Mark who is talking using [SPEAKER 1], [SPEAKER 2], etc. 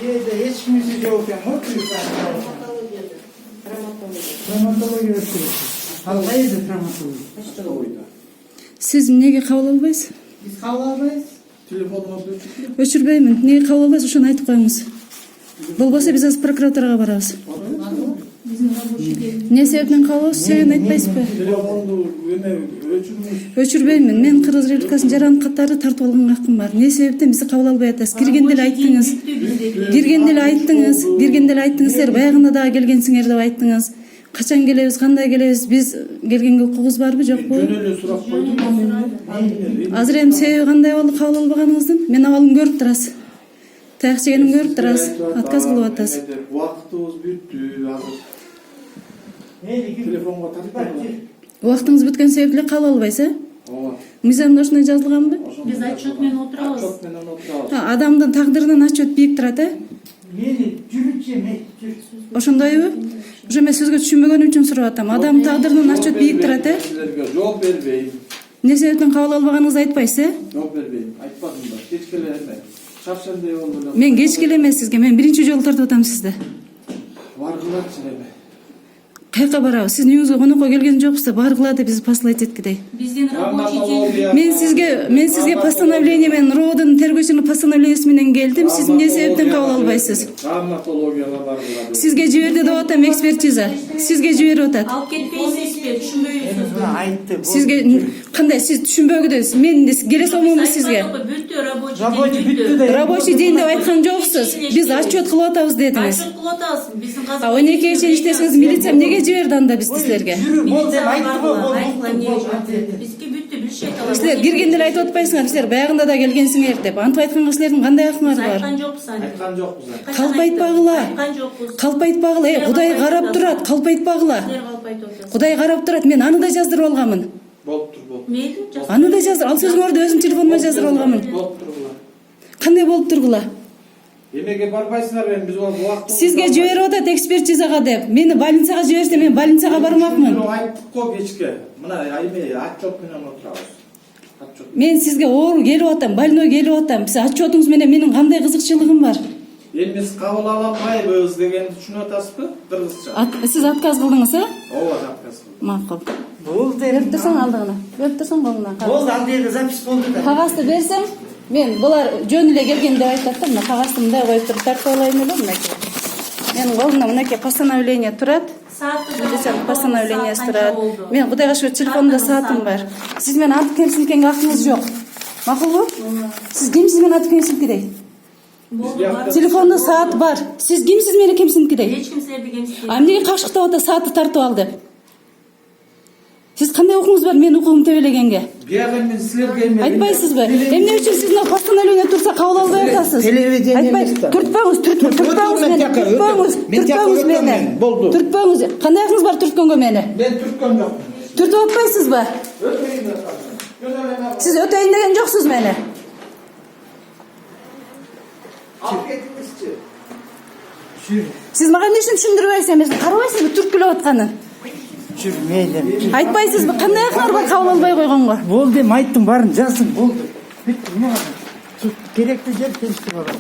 [SPEAKER 1] Yerде hiç kimse yokken o Travmatologiya өткөрөбүз. Ал кайда травматология?
[SPEAKER 2] Siz неге кабыл албайсыз?
[SPEAKER 1] Биз кабыл албайбыз. Телефонуңузду өчүрүп.
[SPEAKER 2] Өчүрбөймүн. Неге кабыл албайсыз? Ошону айтып коюңуз. Болбосо биз азыр прокуратурага барабыз. Не себептен кабыл аласыз? Себебин айтпайсызбы?
[SPEAKER 1] Телефонду өчүрүңүз.
[SPEAKER 2] Өчүрбөймүн. Мен Кыргыз Республикасынын жаран каттары тартып алганга акым бар. Не себептен бизди кабыл албай атасыз? Киргенде эле айттыңыз. Киргенде эле айттыңыз. Силер баягында дагы келгенсиңер деп айттыңыз. Качан келебиз, кандай келебиз? Биз келгенге укугубуз барбы, жокпу?
[SPEAKER 1] Жөн эле сурап койдум.
[SPEAKER 2] Азыр эми себеби кандай болду кабыл албаганыңыздын? Мен абалымды көрүп турасыз. Таяк жегенимди көрүп турасыз. Отказ кылып атасыз.
[SPEAKER 1] Убактыбыз бүттү азыр. Телефонго тартып.
[SPEAKER 2] Убактыңыз бүткөн себептен кабыл албайсыз, э?
[SPEAKER 1] Ооба.
[SPEAKER 2] Мыйзамда ошондой жазылганбы?
[SPEAKER 3] Биз отчет менен отурабыз.
[SPEAKER 1] Отчет менен отурабыз.
[SPEAKER 2] Адамдын тагдырынан отчет бийик турат, э?
[SPEAKER 1] Мени жүрүчү
[SPEAKER 2] Ошондойбу? Ошо мен сөзгө түшүнбөгөнүм үчүн сурап атам. Адамдын тагдырынан отчет бийик турат, э?
[SPEAKER 1] Силерге жооп бербейм.
[SPEAKER 2] Не себептен кабыл албаганыңызды айтпайсыз, э?
[SPEAKER 1] Жооп бербейм. Айтпадым да. Кеч келе эме. Шапшандай болду эле.
[SPEAKER 2] Мен кеч келе эмес сизге. Мен биринчи жолу тартып атам сизди.
[SPEAKER 1] Баргылачы эме.
[SPEAKER 2] Каяка барабыз? Сиздин үйүңүзгө конокко келген жокпуз да баргыла деп биз послать эткидей.
[SPEAKER 3] Биздин рабочий день.
[SPEAKER 2] Мен сизге постановление менен РОдун тергөөчүнүн постановлениеси менен келдим. Сиз эмне себептен кабыл албайсыз?
[SPEAKER 1] Травматологияга баргыла.
[SPEAKER 2] Сизге жиберди деп атам экспертиза. Сизге жиберип атат.
[SPEAKER 3] Алып кетпейсизби? Түшүнбөйсүзбү?
[SPEAKER 1] Айтты.
[SPEAKER 2] Сизге кандай сиз түшүнбөгүдөсүз? Мен келе салмаймынбы сизге?
[SPEAKER 3] Бүттү рабочий день.
[SPEAKER 1] бүттү.
[SPEAKER 2] Рабочий день деп айткан жоксуз. Биз отчет кылып атабыз дедиңиз.
[SPEAKER 3] Отчет кылып атабыз. Биздин казыр.
[SPEAKER 2] А 12 чейин иштесеңиз милиция эмнеге жиберди анда бизди силерге?
[SPEAKER 3] Бизге бүттү билишет алар.
[SPEAKER 2] Силер киргенде эле айтып атпайсыңар, силер баягында да келгенсиңер деп. Антип айтканга силердин кандай акыңар бар?
[SPEAKER 3] Айткан жокпуз аны.
[SPEAKER 1] Айткан жокпуз.
[SPEAKER 2] Калп айтпагыла.
[SPEAKER 3] Айткан жокпуз.
[SPEAKER 2] Калп айтпагыла. Кудай карап турат. Калп айтпагыла.
[SPEAKER 3] Силер калп айтып атасыз.
[SPEAKER 2] Кудай карап турат. Мен аны да жаздырып алганмын.
[SPEAKER 1] Болуп тур болуп.
[SPEAKER 3] Мейли, жаз.
[SPEAKER 2] Аны да жаздыр. Ал сөзүңөрдү өзүм телефонума жаздырып алганмын.
[SPEAKER 1] Болуп тургула.
[SPEAKER 2] Кандай болуп тургула?
[SPEAKER 1] Эмеге барбайсыңар эми биз убакыт.
[SPEAKER 2] Сизге жиберип атат экспертизага деп. Мени больницага жиберсе мен больницага бармакмын.
[SPEAKER 1] Айттык го кечке. Мына эме отчет менен отурабыз. Отчет.
[SPEAKER 2] Мен сизге оору келип атам, больной келип атам. Сиз отчетуңуз менен менин кандай кызыкчылыгым бар?
[SPEAKER 1] Эми биз кабыл ала албайбыз дегенди түшүнүп атасызбы? Кыргызча.
[SPEAKER 2] Сиз отказ кылдыңыз, э?
[SPEAKER 1] Ооба, отказ кылдым.
[SPEAKER 2] Макул.
[SPEAKER 1] Болду.
[SPEAKER 2] Берип турсаң алдыгына. Берип турсаң колуңан.
[SPEAKER 1] Болду, андайда запись болду да.
[SPEAKER 2] Кагазды берсең, мен булар жөн эле келген деп айтат да, мына кагазды мындай коюп туруп тартып алайын эле мынакей. Менин колумда мынакей постановление турат. Милициянын постановлениясы турат. Мен Кудайга шүгүр телефонумда саатым бар. Сиз менен антип кемсинткенге акыңыз жок. Макулбу? Сиз кимсиз менен антип кемсинткидей? Телефонда саат бар. Сиз кимсиз менен кемсинткидей?
[SPEAKER 3] Эч ким силерди кемсиздебейт.
[SPEAKER 2] А эмнеге кашыктап атат саатты тартып ал деп? Сиз кандай укугуңуз бар мен укугум тебелегенге?
[SPEAKER 1] Бияга мен силерге эме.
[SPEAKER 2] Айтпайсызбы? Эмне үчүн сиз мына постановление турса кабыл албай атасыз? Айтпайсыз. Түртпөңүз мени.
[SPEAKER 1] Болду.
[SPEAKER 2] Түртпөңүз. Кандай акыңыз бар түрткөнгө мени?
[SPEAKER 1] Мен түрткөн жокмун.
[SPEAKER 2] Түртүп атпайсызбы?
[SPEAKER 1] Өтөйүн да.
[SPEAKER 2] Сиз өтөйүн деген жоксуз мени.
[SPEAKER 1] Алып кетиңизчи.
[SPEAKER 2] Сиз мага эмне үчүн түшүндүрбөйсүз? Мен карабайсызбы түрткүлөп атканын?
[SPEAKER 1] Жүрмейдим.
[SPEAKER 2] Айтпайсызбы? Кандай акыңар бар кабыл албай койгонго?
[SPEAKER 1] Болду, эми айттым баарын жаздым, болду. Бүттү, эмне бар? Керектүү жер келиштирип алам.